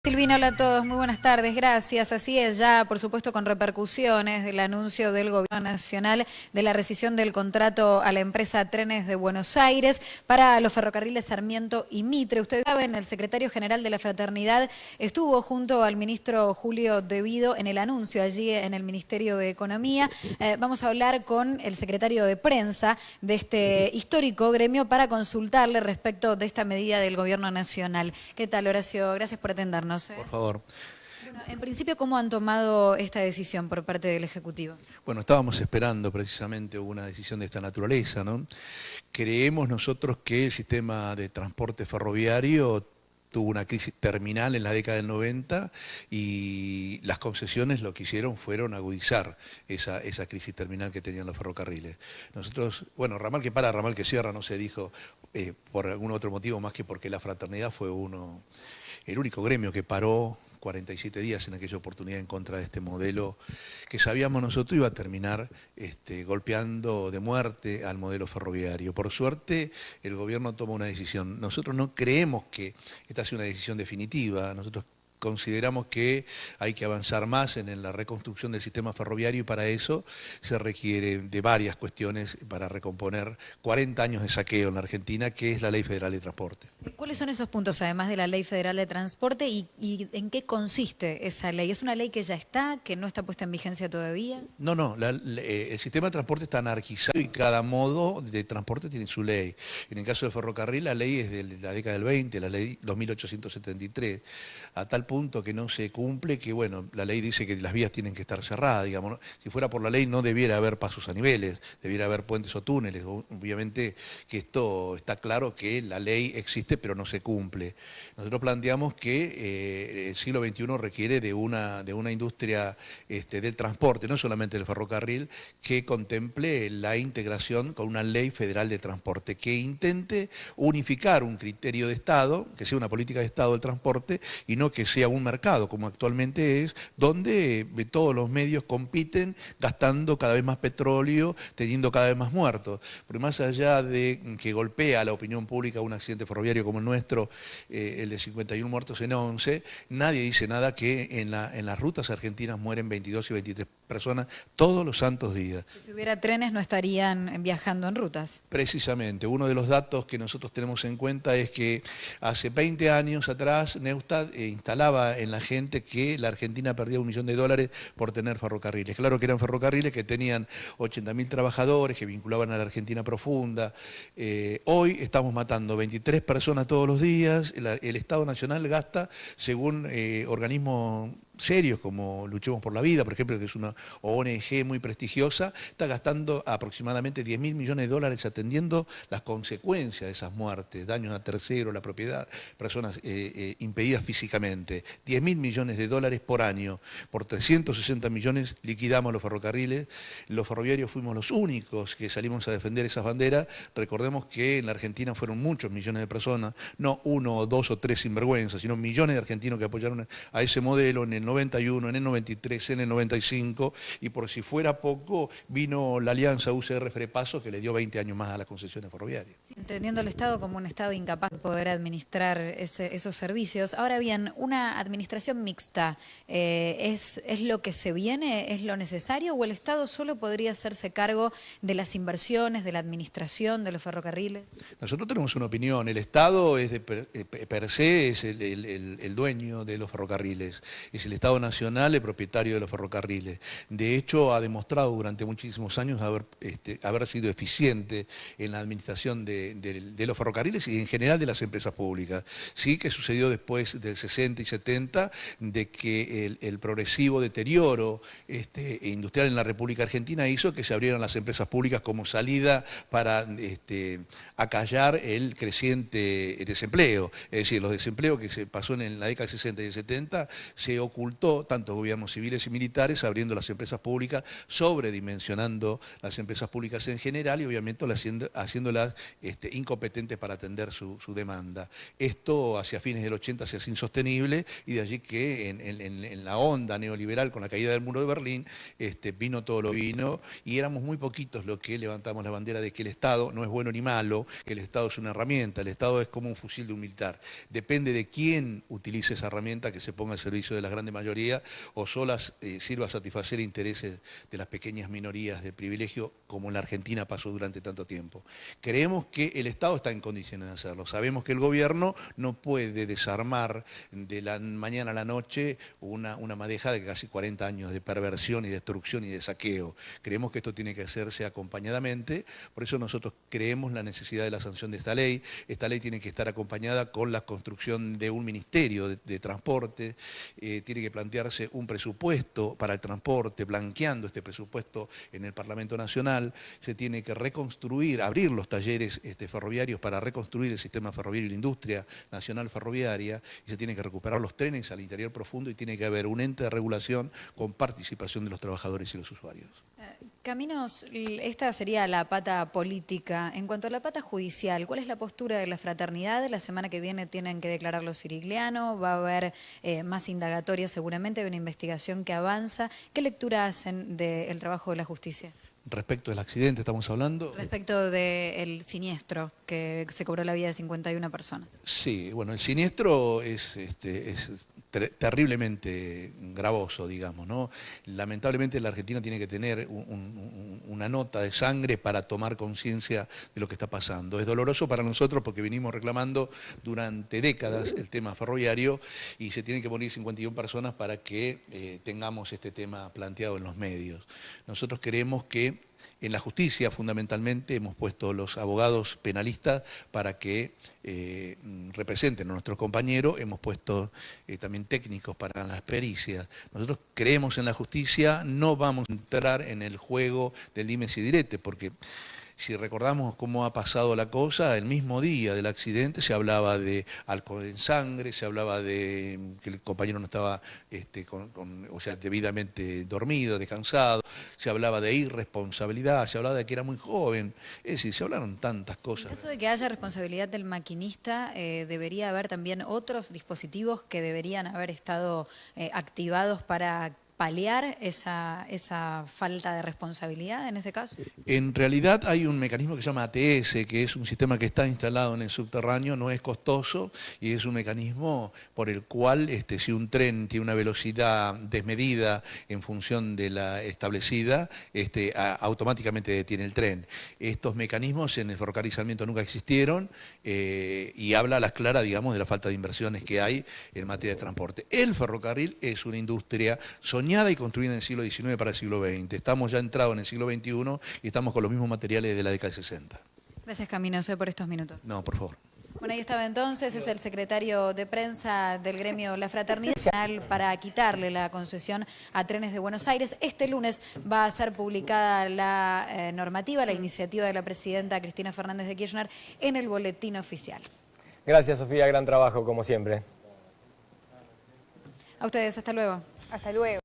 Silvina, hola a todos, muy buenas tardes, gracias. Así es, ya por supuesto con repercusiones del anuncio del Gobierno Nacional de la rescisión del contrato a la empresa Trenes de Buenos Aires para los ferrocarriles Sarmiento y Mitre. Ustedes saben, el secretario general de la Fraternidad estuvo junto al ministro Julio De Vido en el anuncio allí en el Ministerio de Economía. Vamos a hablar con el secretario de prensa de este histórico gremio para consultarle respecto de esta medida del Gobierno Nacional. ¿Qué tal, Horacio? Gracias por atendernos. Por favor. Bueno, en principio, ¿cómo han tomado esta decisión por parte del Ejecutivo? Bueno, estábamos esperando precisamente una decisión de esta naturaleza, ¿no? Creemos nosotros que el sistema de transporte ferroviario tuvo una crisis terminal en la década del 90 y las concesiones lo que hicieron fueron agudizar esa crisis terminal que tenían los ferrocarriles. Nosotros, bueno, ramal que para, ramal que cierra, no se dijo por algún otro motivo más que porque la fraternidad fue el único gremio que paró 47 días en aquella oportunidad en contra de este modelo que sabíamos nosotros iba a terminar golpeando de muerte al modelo ferroviario. Por suerte, el gobierno toma una decisión. Nosotros no creemos que esta sea una decisión definitiva. Nosotros consideramos que hay que avanzar más en la reconstrucción del sistema ferroviario y para eso se requiere de varias cuestiones para recomponer 40 años de saqueo en la Argentina, que es la Ley Federal de Transporte. ¿Cuáles son esos puntos, además de la Ley Federal de Transporte, y en qué consiste esa ley? ¿Es una ley que ya está, que no está puesta en vigencia todavía? No, el sistema de transporte está anarquizado y cada modo de transporte tiene su ley. En el caso del ferrocarril, la ley es de la década del 20, la ley 2873, a tal punto que no se cumple que, bueno, la ley dice que las vías tienen que estar cerradas, digamos, ¿no? Si fuera por la ley no debiera haber pasos a niveles, debiera haber puentes o túneles. Obviamente que esto está claro que la ley existe pero no se cumple. Nosotros planteamos que el siglo XXI requiere de una industria del transporte, no solamente del ferrocarril, que contemple la integración con una ley federal de transporte, que intente unificar un criterio de Estado, que sea una política de Estado del transporte y no que sea un mercado como actualmente es, donde todos los medios compiten gastando cada vez más petróleo, teniendo cada vez más muertos. Porque más allá de que golpea a la opinión pública un accidente ferroviario como el nuestro, el de 51 muertos en 11, nadie dice nada que en las rutas argentinas mueren 22 y 23 personas todos los santos días. Si hubiera trenes no estarían viajando en rutas. Precisamente, uno de los datos que nosotros tenemos en cuenta es que hace 20 años atrás Neustadt instalaba en la gente que la Argentina perdía $1 millón por tener ferrocarriles. Claro que eran ferrocarriles que tenían 80.000 trabajadores, que vinculaban a la Argentina profunda. Hoy estamos matando 23 personas todos los días. El Estado Nacional gasta, según organismos serios como Luchemos por la Vida, por ejemplo, que es una ONG muy prestigiosa, está gastando aproximadamente $10.000 millones atendiendo las consecuencias de esas muertes, daños a terceros, la propiedad, personas impedidas físicamente. $10.000 millones por año. Por 360 millones liquidamos los ferrocarriles. Los ferroviarios fuimos los únicos que salimos a defender esas banderas. Recordemos que en la Argentina fueron muchos millones de personas, no uno o dos o tres sinvergüenzas, sino millones de argentinos que apoyaron a ese modelo en el 91, en el 93, en el 95, y por si fuera poco, vino la alianza UCR-Frepaso que le dio 20 años más a las concesiones ferroviarias. Sí, entendiendo el Estado como un Estado incapaz de poder administrar esos servicios. Ahora bien, una administración mixta, ¿es lo que se viene? ¿Es lo necesario? ¿O el Estado solo podría hacerse cargo de las inversiones, de la administración, de los ferrocarriles? Nosotros tenemos una opinión. El Estado es per se es el dueño de los ferrocarriles. Es el Estado Nacional el propietario de los ferrocarriles. De hecho, ha demostrado durante muchísimos años haber sido eficiente en la administración de los ferrocarriles y en general de las empresas públicas. Sí que sucedió después del 60 y 70 de que el progresivo deterioro industrial en la República Argentina hizo que se abrieran las empresas públicas como salida para acallar el creciente desempleo. Es decir, los desempleos que se pasó en la década del 60 y el 70 se ocultaron multó tanto gobiernos civiles y militares abriendo las empresas públicas, sobredimensionando las empresas públicas en general y obviamente haciéndolas incompetentes para atender su demanda. Esto hacia fines del 80 se hace insostenible y de allí que en la onda neoliberal con la caída del muro de Berlín vino todo lo vino y éramos muy poquitos los que levantamos la bandera de que el Estado no es bueno ni malo, que el Estado es una herramienta, el Estado es como un fusil de un militar. Depende de quién utilice esa herramienta que se ponga al servicio de la grande mayoría o solas sirva a satisfacer intereses de las pequeñas minorías de privilegio como en la Argentina pasó durante tanto tiempo. Creemos que el Estado está en condiciones de hacerlo. Sabemos que el gobierno no puede desarmar de la mañana a la noche una madeja de casi 40 años de perversión y destrucción y de saqueo. Creemos que esto tiene que hacerse acompañadamente, por eso nosotros creemos la necesidad de la sanción de esta ley. Esta ley tiene que estar acompañada con la construcción de un ministerio de transporte, tiene que plantearse un presupuesto para el transporte, blanqueando este presupuesto en el Parlamento Nacional, se tiene que reconstruir, abrir los talleres ferroviarios para reconstruir el sistema ferroviario y la industria nacional ferroviaria, y se tiene que recuperar los trenes al interior profundo y tiene que haber un ente de regulación con participación de los trabajadores y los usuarios. Caminos, esta sería la pata política. En cuanto a la pata judicial, ¿cuál es la postura de la fraternidad? La semana que viene tienen que declarar los Sirigliano, va a haber más indagatorias seguramente, hay una investigación que avanza. ¿Qué lectura hacen del trabajo de la justicia? Respecto del accidente estamos hablando. Respecto del siniestro que se cobró la vida de 51 personas. Sí, bueno, el siniestro es terriblemente gravoso, digamos, ¿no? Lamentablemente la Argentina tiene que tener una nota de sangre para tomar conciencia de lo que está pasando. Es doloroso para nosotros porque venimos reclamando durante décadas el tema ferroviario y se tienen que morir 51 personas para que tengamos este tema planteado en los medios. Nosotros queremos que en la justicia, fundamentalmente, hemos puesto los abogados penalistas para que representen a nuestros compañeros, hemos puesto también técnicos para las pericias. Nosotros creemos en la justicia, no vamos a entrar en el juego del dimes y diretes, porque si recordamos cómo ha pasado la cosa, el mismo día del accidente se hablaba de alcohol en sangre, se hablaba de que el compañero no estaba debidamente dormido, descansado, se hablaba de irresponsabilidad, se hablaba de que era muy joven, es decir, se hablaron tantas cosas. En caso de que haya responsabilidad del maquinista, debería haber también otros dispositivos que deberían haber estado activados para paliar esa falta de responsabilidad en ese caso? En realidad hay un mecanismo que se llama ATS, que es un sistema que está instalado en el subterráneo, no es costoso y es un mecanismo por el cual si un tren tiene una velocidad desmedida en función de la establecida, automáticamente detiene el tren. Estos mecanismos en el ferrocarril Sarmiento nunca existieron y habla a las claras, digamos, de la falta de inversiones que hay en materia de transporte. El ferrocarril es una industria soñada y construida en el siglo XIX para el siglo XX. Estamos ya entrados en el siglo XXI y estamos con los mismos materiales de la década del 60. Gracias, Camino, por estos minutos. No, por favor. Bueno, ahí estaba entonces, es el secretario de prensa del gremio La Fraternidad Nacional para quitarle la concesión a Trenes de Buenos Aires. Este lunes va a ser publicada la normativa, la iniciativa de la presidenta Cristina Fernández de Kirchner en el boletín oficial. Gracias, Sofía, gran trabajo como siempre. A ustedes, hasta luego. Hasta luego.